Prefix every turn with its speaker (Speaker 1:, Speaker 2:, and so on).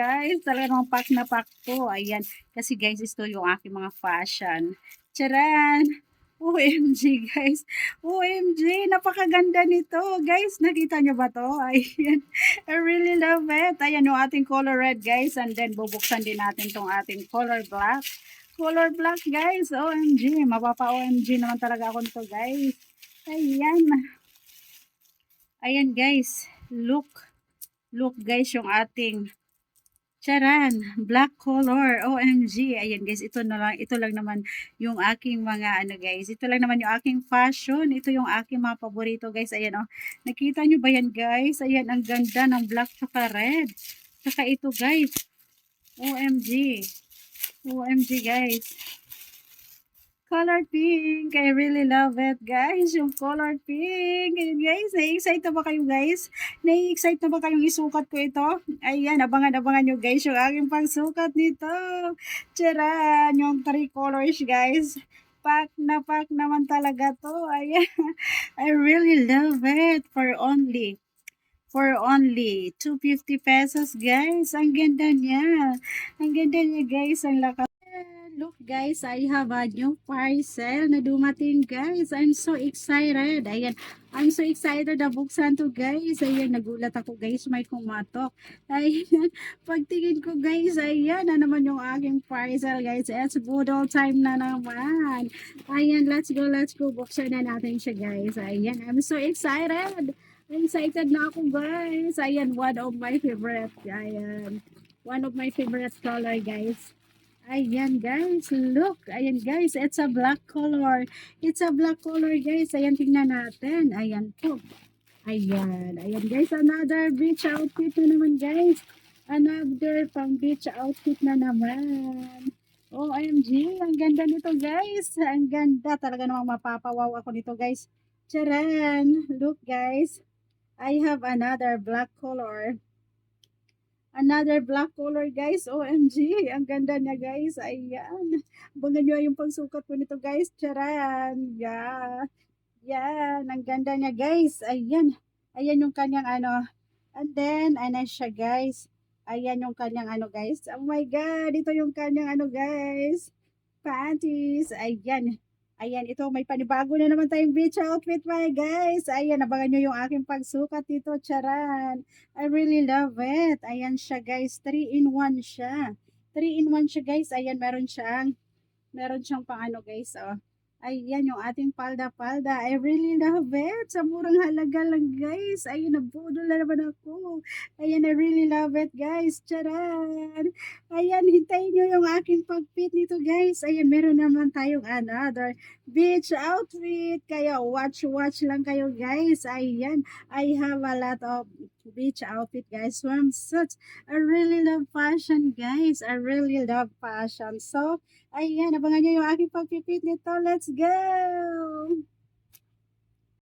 Speaker 1: Guys, talaga namang pack na pack to. Ayan, kasi guys, ito yung aking mga fashion. Charan! OMG guys. OMG, napakaganda nito. Guys, nakita nyo ba to? Ayan. I really love it. Ayan yung ating color red guys. And then bubuksan din natin tong ating color black. Color black guys. OMG. Mapapa-OMG naman talaga ako nito guys. Ayan. Ayan guys. Look. Look guys yung ating charan, black color. OMG. Ayan guys, ito lang naman yung aking mga ano guys. Ito lang naman yung aking fashion. Ito yung aking mga paborito guys. Ayan oh. Nakita nyo ba yan guys? Ayan, ang ganda ng black tsaka red. Tsaka ito guys. OMG. OMG guys. Color pink. I really love it, guys. Yung color pink. Ayan, guys. Na-excite na ba kayo, guys? Na-excite na ba kayong isukat ko ito? Ayan, abangan-abangan nyo, guys, yung aking pagsukat nito. Tcharan! Yung 3 colors, guys. Pack naman talaga to. Ayan. I really love it for only 250 pesos, guys. Ang ganda niya. Ang ganda niya, guys. Ang lakas. Look guys, I have a new parcel na dumating guys. I'm so excited. Ayan, I'm so excited na buksan to guys. Ayan, nagulat ako guys, may kumatok. Ayan, pagtingin ko guys, ayan na naman yung aking parcel guys. It's good old time na naman. Ayan, let's go. Buksan na natin siya guys. Ayan, I'm so excited. Excited na ako guys. Ayan, one of my favorite. Ayan, one of my favorite color guys. Ayan guys, look. Ayan guys, it's a black color. It's a black color guys. Ayan, tingnan natin. Ayan po. Ayan guys, another beach outfit na naman guys. Another pang beach outfit na naman. OMG, ang ganda nito guys. Ang ganda. Talaga namang mapapawaw ako nito guys. Charan! Look guys, I have another black color. Another black color guys. OMG. Ang ganda niya guys. Ayan. Abangan nyo yung pagsukat ko nito guys. Charan. Yeah. Yan. Ang ganda niya guys. Ayan. Ayan yung kanyang ano. And then, ano siya guys. Ayan yung kanyang ano guys. Oh my God. Ito yung kanyang ano guys. Panties. Ayan. Ayan, ito may panibago na naman tayong beach outfit mga guys. Ayan, abangan nyo yung aking pagsukat dito. Charan. I really love it. Ayan siya guys. 3 in 1 siya. 3 in 1 siya guys. Ayan, meron siyang pang ano guys. Oh. Ayan yung ating palda-palda. I really love it. Sa murang halaga lang guys. Ayan, nabudol na naman ako. Ayan, I really love it guys. Charan. Ayan, hintayin nyo yung aking pag-fit nito guys. Ayan, meron naman tayong another beach outfit. Kaya watch lang kayo guys. Ayan, I have a lot of beach outfit guys. Swimsuits. I really love fashion guys. I really love fashion. So, ayan, abangan nyo yung aking pag-fit nito. Let's go!